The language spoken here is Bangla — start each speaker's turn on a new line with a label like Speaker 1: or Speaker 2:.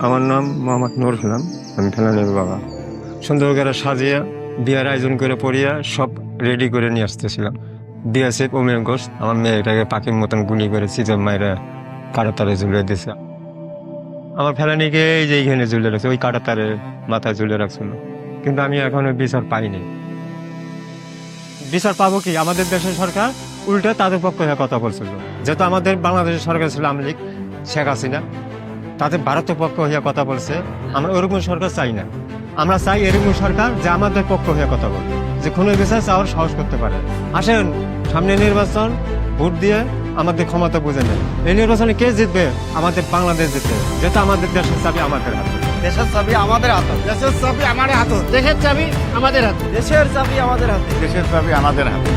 Speaker 1: আমার নাম মোহাম্মদ নুর ইসলাম, আমি ফেলানির বাবা। সুন্দর করে সাজিয়ে বিয়ার আয়োজন করে পড়িয়া সব রেডি করে নিয়ে আসতেছিলাম। দিয়েছে অমিয় ঘোষ আমার মেয়েটাকে পাখির মতন গুলি করে চিজম মাইরা কাটাতারে ঝুলিয়ে দিয়েছে। আমার ফেলানিকে এই যে এইখানে ঝুলে রাখছে, ওই কাটাতারে মাথায় ঝুলে রাখছিল, কিন্তু আমি এখনো বিচার পাইনি। বিচার পাবো কি? আমাদের দেশের সরকার উল্টে তাদের পক্ষে হয়ে কথা বলছিল। যেহেতু আমাদের বাংলাদেশের সরকার ছিল আওয়ামী লীগ, শেখ হাসিনা, তাদের ভারতের পক্ষ হয়ে কথা বলছে। আমরা ওরকম সরকার চাই না। আমরা চাই এরকম সরকার যে আমাদের পক্ষ হয়ে কথা বলবে, যে কোনো বিচার চাওয়ার সাহস করতে পারে। আসেন, সামনে নির্বাচন, ভোট দিয়ে আমাদের ক্ষমতা বুঝে নেন। এই নির্বাচনে কে জিতবে? আমাদের বাংলাদেশ জিতবে, যেহেতু আমাদের দেশের চাবি আমাদের হাতে।
Speaker 2: দেশের চাবি আমাদের হাতে,
Speaker 3: দেশের চাবি আমাদের হাতে,
Speaker 2: দেশের চাবি আমাদের হাতে,
Speaker 3: দেশের চাবি আমাদের হাতে।
Speaker 2: দেশের চাবি আমাদের হাতে।